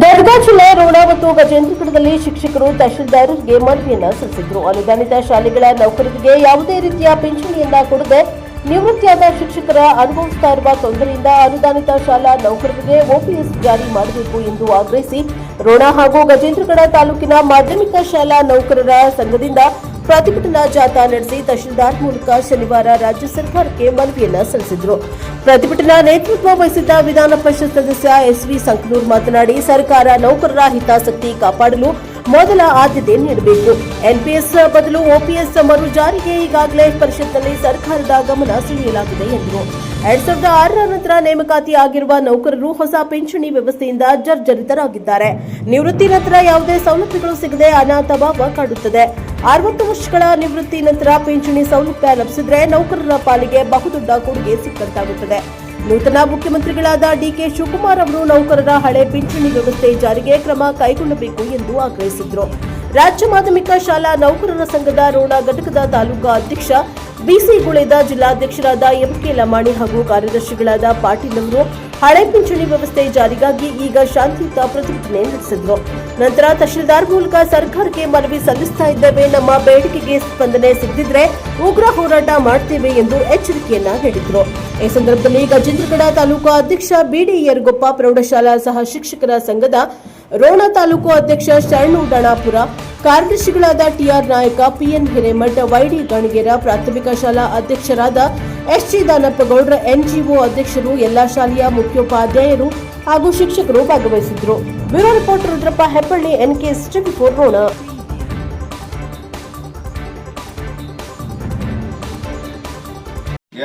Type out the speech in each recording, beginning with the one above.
ಗದಗ ಜಿಲ್ಲೆ ರೋಣ ಮತ್ತು ಗಜೇಂದ್ರಗಢದಲ್ಲಿ ಶಿಕ್ಷಕರು ತಹಶೀಲ್ದಾರರಿಗೆ ಮನವಿಯನ್ನ ಸಲ್ಲಿಸಿದ್ರು. ಅನುದಾನಿತ ಶಾಲೆಗಳ ನೌಕರರಿಗೆ ಯಾವುದೇ ರೀತಿಯ ಪಿಂಚಣಿಯನ್ನ ಕೊಡದೆ ನಿವೃತ್ತಿಯಾದ ಶಿಕ್ಷಕರ ಅನುಭವಿಸುತ್ತಾ ಇರುವ ತೊಂದರೆಯಿಂದ ಅನುದಾನಿತ ಶಾಲಾ ನೌಕರರಿಗೆ ಓಪಿಎಸ್ ಜಾರಿ ಮಾಡಬೇಕು ಎಂದು ಆಗ್ರಹಿಸಿ ರೋಣ ಹಾಗೂ ಗಜೇಂದ್ರಗಢ ತಾಲೂಕಿನ ಮಾಧ್ಯಮಿಕ ಶಾಲಾ ನೌಕರರ ಸಂಘದಿಂದ ಪ್ರತಿಭಟನಾ ಜಾಥಾ ನಡೆಸಿ ತಹಶೀಲ್ದಾರ್ ಮೂಲಕ ಶನಿವಾರ ರಾಜ್ಯ ಸರ್ಕಾರಕ್ಕೆ ಮನವಿಯನ್ನ ಸಲ್ಲಿಸಿದರು. ಪ್ರತಿಭಟನಾ ನೇತೃತ್ವ ವಹಿಸಿದ್ದ ವಿಧಾನ ಪರಿಷತ್ ಸದಸ್ಯ ಎಸ್ವಿ ಸಂಕನೂರ್ ಮಾತನಾಡಿ, ಸರ್ಕಾರ ನೌಕರರ ಹಿತಾಸಕ್ತಿ ಕಾಪಾಡಲು ಮೊದಲ ಆದ್ಯತೆ ನೀಡಬೇಕು. ಎನ್ಪಿಎಸ್ ಬದಲು ಓಪಿಎಸ್ ಮರು ಜಾರಿಗೆ ಈಗಾಗಲೇ ಪರಿಷತ್ನಲ್ಲಿ ಸರ್ಕಾರದ ಗಮನ ಸೆಳೆಯಲಾಗಿದೆ ಎಂದರು. 2006ರ ನಂತರ ನೇಮಕಾತಿ ಆಗಿರುವ ನೌಕರರು ಹೊಸ ಪಿಂಚಣಿ ವ್ಯವಸ್ಥೆಯಿಂದ ಜರ್ಜರಿತರಾಗಿದ್ದಾರೆ. ನಿವೃತ್ತಿ ನಂತರ ಯಾವುದೇ ಸೌಲಭ್ಯಗಳು ಸಿಗದೆ ಅನಾಥಭಾವ ಕಾಡುತ್ತದೆ. 60 ವರ್ಷಗಳ ನಿವೃತ್ತಿ ನಂತರ ಪಿಂಚಣಿ ಸೌಲಭ್ಯ ಲಭಿಸಿದರೆ ನೌಕರರ ಪಾಲಿಗೆ ಬಹುದೊಡ್ಡ ಕೊಡುಗೆ ಸಿಕ್ಕಂತಾಗುತ್ತದೆ. ನೂತನ ಮುಖ್ಯಮಂತ್ರಿಗಳಾದ ಡಿಕೆ ಶಿವಕುಮಾರ್ ಅವರು ನೌಕರರ ಹಳೆ ಪಿಂಚಣಿ ವ್ಯವಸ್ಥೆ ಜಾರಿಗೆ ಕ್ರಮ ಕೈಗೊಳ್ಳಬೇಕು ಎಂದು ಆಗ್ರಹಿಸಿದರು. ರಾಜ್ಯ ಮಾಧ್ಯಮಿಕ ಶಾಲಾ ನೌಕರರ ಸಂಘದ ರೋಣ ಘಟಕದ ತಾಲೂಕಾ ಅಧ್ಯಕ್ಷ ಬಿಸಿ ಗುಳೇದ, ಜಿಲ್ಲಾಧ್ಯಕ್ಷರಾದ ಎಂಕೆ ಲಮಾಣಿ ಹಾಗೂ ಕಾರ್ಯದರ್ಶಿಗಳಾದ ಪಾಟೀಲ್ ಅವರು ಹಳೆ ಪಿಂಚಣಿ ವ್ಯವಸ್ಥೆ ಜಾರಿಗಾಗಿ ಈಗ ಶಾಂತಿಯುತ ಪ್ರತಿಭಟನೆ ನಡೆಸಿದರು. ನಂತರ ತಹಶೀಲ್ದಾರ್ ಮೂಲಕ ಸರ್ಕಾರಕ್ಕೆ ಮನವಿ ಸಲ್ಲಿಸ್ತಾ ಇದ್ದೇವೆ, ನಮ್ಮ ಬೇಡಿಕೆಗೆ ಸ್ಪಂದನೆ ಸಿಗದಿದ್ರೆ ಉಗ್ರ ಹೋರಾಟ ಮಾಡ್ತೇವೆ ಎಂದು ಎಚ್ಚರಿಕೆಯನ್ನ ನೀಡಿದರು. ಈ ಸಂದರ್ಭದಲ್ಲಿ ಗಜೇಂದ್ರಗಢ ತಾಲೂಕಾ ಅಧ್ಯಕ್ಷ ಬಿಡಿ ಯರಗೊಪ್ಪ, ಪ್ರೌಢಶಾಲಾ ಸಹ ಶಿಕ್ಷಕರ ಸಂಘದ ರೋಣ ತಾಲೂಕು ಅಧ್ಯಕ್ಷ ಶರಣು ಡಾಣಾಪುರ, ಕಾರ್ಯದರ್ಶಿಗಳಾದ ಟಿಆರ್ ನಾಯಕ, ಪಿಎನ್ ಹಿರೇಮಠ, ವೈಡಿ ಗಣಿಗೇರ, ಪ್ರಾಥಮಿಕ ಶಾಲಾ ಅಧ್ಯಕ್ಷರಾದ ಎಸ್ಜಿ ದಾನಪ್ಪಗೌಡ್ರ, ಎನ್ಜಿಒ ಅಧ್ಯಕ್ಷರು, ಎಲ್ಲಾ ಶಾಲೆಯ ಮುಖ್ಯೋಪಾಧ್ಯಾಯರು ಹಾಗೂ ಶಿಕ್ಷಕರು ಭಾಗವಹಿಸಿದ್ದರು. Bureau reporter Rudrappa Hebballi, NKS TV 4 Ron.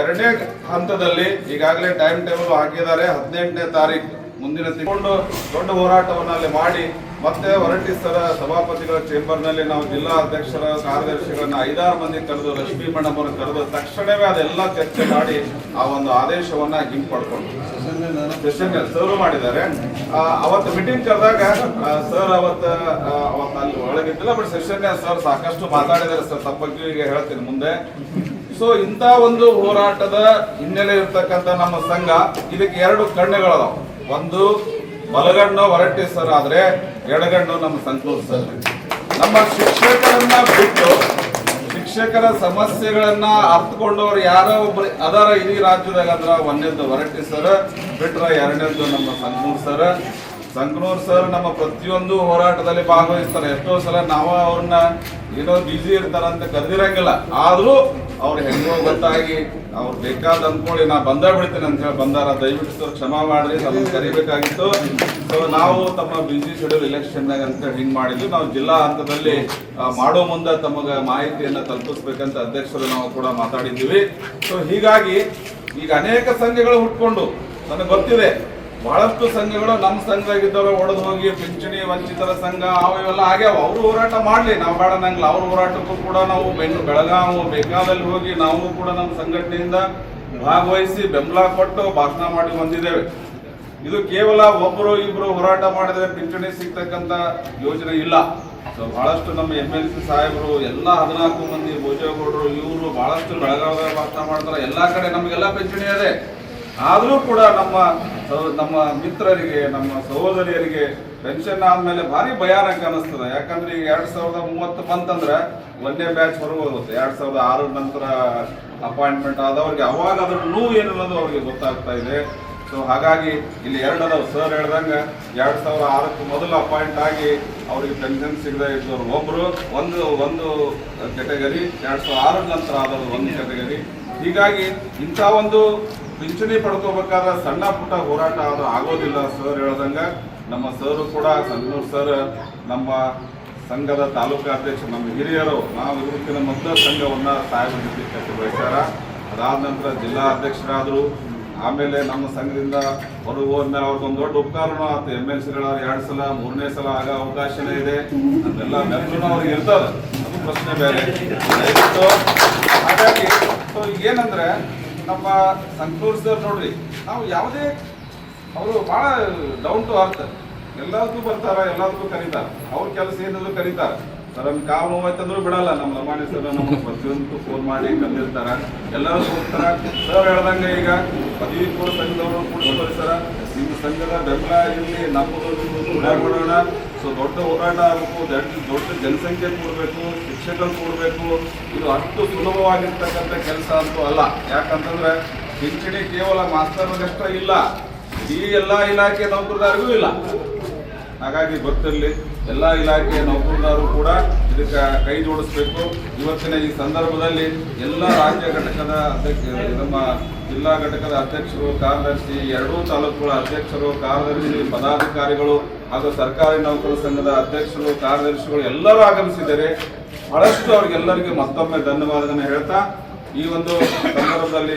ಎರಡನೇ ಹಂತದಲ್ಲಿ ಈಗಾಗಲೇ ಟೈಮ್ ಟೇಬಲ್ ಹಾಕಿದ್ದಾರೆ. 18ನೇ ತಾರೀಕು ಮುಂದಿನ ತಿಂಗಳು ದೊಡ್ಡ ಹೋರಾಟವನ್ನು ಅಲ್ಲಿ ಮಾಡಿ ಮತ್ತೆ ಹೊರಟಿ ಸರ ಸಭಾಪತಿಗಳ ಚೇಂಬರ್ನಲ್ಲಿ ನಾವು ಜಿಲ್ಲಾ ಅಧ್ಯಕ್ಷರ ಕಾರ್ಯದರ್ಶಿಗಳನ್ನ 5-6 ಮಂದಿ ಕರೆದು, ಲಕ್ಷ್ಮೀ ಮೇಡಮ್ ಅವರನ್ನು ಕರೆದು ತಕ್ಷಣವೇ ಅದೆಲ್ಲ ಚರ್ಚೆ ಮಾಡಿ ಆ ಒಂದು ಆದೇಶವನ್ನ ಹಿಂಪಡ್ಕೊಂಡು ಸೆಷನ್ ಸರ್ ಮಾಡಿದ್ದಾರೆ. ಅವತ್ತು ಮೀಟಿಂಗ್ ಕರೆದಾಗ ಸರ್ ಅವತ್ತು ಅಲ್ಲಿ ಒಳಗಿದ್ದಿಲ್ಲ, ಬಟ್ ಸೆಷನ್ ಸರ್ ಸಾಕಷ್ಟು ಮಾತಾಡಿದ್ದಾರೆ ಸರ್. ತಪ್ಪಕ್ಕೆ ಹೇಳ್ತೀನಿ ಮುಂದೆ. ಸೊ ಇಂಥ ಒಂದು ಹೋರಾಟದ ಹಿನ್ನೆಲೆ ಇರ್ತಕ್ಕಂಥ ನಮ್ಮ ಸಂಘ ಇದಕ್ಕೆ 2 ಕಣ್ಣುಗಳದಾವ. ಒಂದು ಬಲಗಣ್ಣು ಹೊರಟ್ಟಿ ಸರ್ ಆದ್ರೆ ಎಡಗಣ್ಣು ನಮ್ಮ ಸಂಕನೂರ್ ಸರ್. ನಮ್ಮ ಶಿಕ್ಷಕರನ್ನ ಬಿಟ್ಟು ಶಿಕ್ಷಕರ ಸಮಸ್ಯೆಗಳನ್ನ ಅರ್ಥಕೊಂಡವ್ರು ಯಾರೋ ಒಬ್ರು ಅದರ ಇಡೀ ರಾಜ್ಯದಾಗ ಅಂದ್ರ ಒಂದೇದ್ದು ಹೊರಟ್ಟಿ ಸರ್ ಬಿಟ್ರ, ಎರಡನೇದ್ದು ನಮ್ಮ ಸಂಕನೂರ್ ಸರ್ ನಮ್ಮ ಪ್ರತಿಯೊಂದು ಹೋರಾಟದಲ್ಲಿ ಭಾಗವಹಿಸ್ತಾರೆ. ಎಷ್ಟೋ ಸಲ ನಾವು ಅವ್ರನ್ನ ಏನೋ ಬಿಸಿ ಇರ್ತಾರಂತ ಕರೆದಿರಂಗಿಲ್ಲ, ಆದ್ರೂ ಅವ್ರು ಹೆಂಗೋ ಗೊತ್ತಾಗಿ ಅವ್ರು ಬೇಕಾದ ಅಂದ್ಕೊಳ್ಳಿ ನಾ ಬಿಡ್ತೀನಿ ಅಂತ ಹೇಳಿ ಬಂದಾರ. ದಯವಿಟ್ಟು ಸರ್ ಕ್ಷಮಾ ಮಾಡ್ರಿ, ನಮ್ಮನ್ನು ಕರಿಬೇಕಾಗಿತ್ತು. ಸೊ ನಾವು ತಮ್ಮ ಬಿಸಿ ಶೆಡ್ಯೂಲ್ ಎಲೆಕ್ಷನ್ದಾಗ ಅಂತ ಹಿಂಗ್ ಮಾಡಿದ್ವಿ. ನಾವು ಜಿಲ್ಲಾ ಹಂತದಲ್ಲಿ ಮಾಡೋ ಮುಂದೆ ತಮಗೆ ಮಾಹಿತಿಯನ್ನ ತಲುಪಿಸ್ಬೇಕಂತ ಅಧ್ಯಕ್ಷರು ನಾವು ಕೂಡ ಮಾತಾಡಿದ್ದೀವಿ. ಸೊ ಹೀಗಾಗಿ ಈಗ ಅನೇಕ ಸಂಘಗಳು ಹುಟ್ಕೊಂಡು ನನಗೆ ಗೊತ್ತಿದೆ, ಬಹಳಷ್ಟು ಸಂಘಗಳು ನಮ್ಮ ಸಂಘದಾಗಿದ್ದವರು ಒಡೆದು ಹೋಗಿ ಪಿಂಚಣಿ ವಂಚಿತರ ಸಂಘ ಅವೆಲ್ಲ ಆಗ್ಯಾವ. ಅವರು ಹೋರಾಟ ಮಾಡ್ಲಿ, ನಾವು ಬೇಡ ನಂಗಿಲ್ಲ. ಅವ್ರ ಹೋರಾಟಕ್ಕೂ ಕೂಡ ನಾವು ಬೆಳಗಾವಿ ಬೇಕಾದಲ್ಲಿ ಹೋಗಿ ನಾವು ಕೂಡ ನಮ್ಮ ಸಂಘಟನೆಯಿಂದ ಭಾಗವಹಿಸಿ ಬೆಂಬಲ ಕೊಟ್ಟು ಭಾಷಣ ಮಾಡಿ ಬಂದಿದ್ದೇವೆ. ಇದು ಕೇವಲ ಒಬ್ಬರು ಇಬ್ರು ಹೋರಾಟ ಮಾಡಿದ್ರೆ ಪಿಂಚಣಿ ಸಿಗ್ತಕ್ಕಂಥ ಯೋಜನೆ ಇಲ್ಲ. ಸೊ ಬಹಳಷ್ಟು ನಮ್ಮ MLC ಸಾಹೇಬರು ಎಲ್ಲ 14 ಮಂದಿ ಭೋಜೇಗೌಡರು ಇವರು ಬಹಳಷ್ಟು ಬೆಳಗಾವಿದಾಗ ಭಾಷಣ ಮಾಡ್ತಾರೆ. ಎಲ್ಲಾ ಕಡೆ ನಮಗೆಲ್ಲ ಪಿಂಚಣಿ ಇದೆ. ಆದರೂ ಕೂಡ ನಮ್ಮ ಮಿತ್ರರಿಗೆ, ನಮ್ಮ ಸಹೋದರಿಯರಿಗೆ ಪೆನ್ಷನ್ ಆದ್ಮೇಲೆ ಭಾರಿ ಭಯಾನಕ ಅನಿಸ್ತದೆ. ಯಾಕಂದ್ರೆ ಈಗ 2030 ಬಂತಂದ್ರೆ ಒಂದೇ ಬ್ಯಾಚ್ ಹೊರಗೆ ಹೋಗುತ್ತೆ. 2006 ನಂತರ ಅಪಾಯಿಂಟ್ಮೆಂಟ್ ಆದವ್ರಿಗೆ ಅವಾಗ ಅದ್ರ ನೋವು ಏನು ಅನ್ನೋದು ಅವ್ರಿಗೆ ಗೊತ್ತಾಗ್ತಾ ಇದೆ. ಸೊ ಹಾಗಾಗಿ ಇಲ್ಲಿ 2 ಅದಾವ. ಸರ್ ಹೇಳ್ದಂಗೆ 2006ಕ್ಕೆ ಮೊದಲು ಅಪಾಯಿಂಟ್ ಆಗಿ ಅವ್ರಿಗೆ ಪೆನ್ಷನ್ ಸಿಗದೆ ಇದ್ದವ್ರು ಒಬ್ರು, ಒಂದು ಕೆಟಗರಿ, 2006 ನಂತರ ಆದವ್ರು ಒಂದು ಕೆಟಗರಿ. ಹೀಗಾಗಿ ಇಂಥ ಒಂದು ಪಿಂಚಣಿ ಪಡ್ಕೋಬೇಕಾದ್ರೆ ಸಣ್ಣ ಪುಟ್ಟ ಹೋರಾಟ ಅದು ಆಗೋದಿಲ್ಲ. ಸರ್ ಹೇಳ್ದಂಗ ನಮ್ಮ ಸರ್ ಕೂಡ ಸಂಕನೂರ್ ಸರ್ ನಮ್ಮ ಸಂಘದ ತಾಲೂಕಾ ಅಧ್ಯಕ್ಷ, ನಮ್ಮ ಹಿರಿಯರು. ನಾವು ಇದಕ್ಕಿಂತ ಮೊದಲ ಸಂಘವನ್ನ ಸಾಹೇಬರ ಜೊತೆ ಕಟ್ಟಿಬಯಸ್ಯಾರ. ಅದಾದ ನಂತರ ಜಿಲ್ಲಾ ಅಧ್ಯಕ್ಷರಾದರು. ಆಮೇಲೆ ನಮ್ಮ ಸಂಘದಿಂದ ಹೊರಗೆ ಹೋದ್ಮೇಲೆ ಅವ್ರಿಗೊಂದು ದೊಡ್ಡ ಉಪಕಾರನೂ ಆಯ್ತು. MLCಗಳ 2 ಸಲ 3ನೇ ಸಲ ಆಗ ಅವಕಾಶನೇ ಇದೆ. ಅದೆಲ್ಲ ಬೆಂಬಲ ಅವ್ರಿಗೆ ಇರ್ತದೆ, ಅದು ಪ್ರಶ್ನೆ ಬೇರೆ. ಹಾಗಾಗಿ ಏನಂದ್ರೆ ನಮ್ಮ ಸಂಕನೂರ್ ಸರ್ ನೋಡ್ರಿ, ನಾವು ಯಾವುದೇ ಅವರು ಬಹಳ ಡೌನ್ ಟು ಅರ್ತ್, ಎಲ್ಲದಕ್ಕೂ ಬರ್ತಾರ, ಎಲ್ಲದಕ್ಕೂ ಕರೀತಾರ. ಅವ್ರ ಕೆಲಸ ಏನಾದ್ರು ಕರೀತಾರ. ಸರ್ ನಮ್ಗೆ ಕಾವು ನೋವಾಯ್ತಂದ್ರೂ ಬಿಡಲ್ಲ. ನಮ್ಮ ಲಮಾಣಿ ಸರ್ ನಮ್ಗೆ ಪ್ರತಿಯೊಂದು ಫೋನ್ ಮಾಡಿ ಕರೆದಿರ್ತಾರ, ಎಲ್ಲರೂ ಹೋಗ್ತಾರ. ಸರ್ ಹೇಳ್ದಂಗೆ ಈಗ ಪದವಿ ಪೂರ್ವ ಸಂಘದವರು ಕೂಡ ಸರ ನಿಮ್ಮ ಸಂಘದ ಬೆಂಬಲ ಇರಲಿ, ನಮ್ಮದು ಮಾಡೋಣ. ಸೊ ದೊಡ್ಡ ಹೋರಾಟ ಆಗಬೇಕು, ದೊಡ್ಡ ಜನಸಂಖ್ಯೆ ಕೂಡಬೇಕು, ಶಿಕ್ಷಕರು ಕೂಡಬೇಕು. ಇದು ಅಷ್ಟು ಸುಲಭವಾಗಿರ್ತಕ್ಕಂಥ ಕೆಲಸ ಅಂತೂ ಅಲ್ಲ. ಯಾಕಂತಂದ್ರೆ ಪಿಂಚಣಿ ಕೇವಲ ಮಾಸ್ತರ್ಗಷ್ಟೇ ಇಲ್ಲ, ಈ ಎಲ್ಲ ಇಲಾಖೆ ನೌಕರದಾರಿಗೂ ಇಲ್ಲ. ಹಾಗಾಗಿ ಗೊತ್ತಿರಲಿ, ಎಲ್ಲ ಇಲಾಖೆಯ ನೌಕರದಾರರು ಕೂಡ ಇದಕ್ಕೆ ಕೈ ಜೋಡಿಸಬೇಕು. ಇವತ್ತಿನ ಈ ಸಂದರ್ಭದಲ್ಲಿ ಎಲ್ಲ ರಾಜ್ಯ ಘಟಕದ ನಮ್ಮ ಜಿಲ್ಲಾ ಘಟಕದ ಅಧ್ಯಕ್ಷರು, ಕಾರ್ಯದರ್ಶಿ, ಎರಡೂ ತಾಲೂಕುಗಳ ಅಧ್ಯಕ್ಷರು, ಕಾರ್ಯದರ್ಶಿ, ಪದಾಧಿಕಾರಿಗಳು ಹಾಗೂ ಸರ್ಕಾರಿ ನೌಕರರ ಸಂಘದ ಅಧ್ಯಕ್ಷರು, ಕಾರ್ಯದರ್ಶಿಗಳು ಎಲ್ಲರೂ ಆಗಮಿಸಿದ್ದಾರೆ. ಬಹಳಷ್ಟು ಅವ್ರಿಗೆಲ್ಲರಿಗೂ ಮತ್ತೊಮ್ಮೆ ಧನ್ಯವಾದಗಳನ್ನು ಹೇಳ್ತಾ ಈ ಒಂದು ಸಂದರ್ಭದಲ್ಲಿ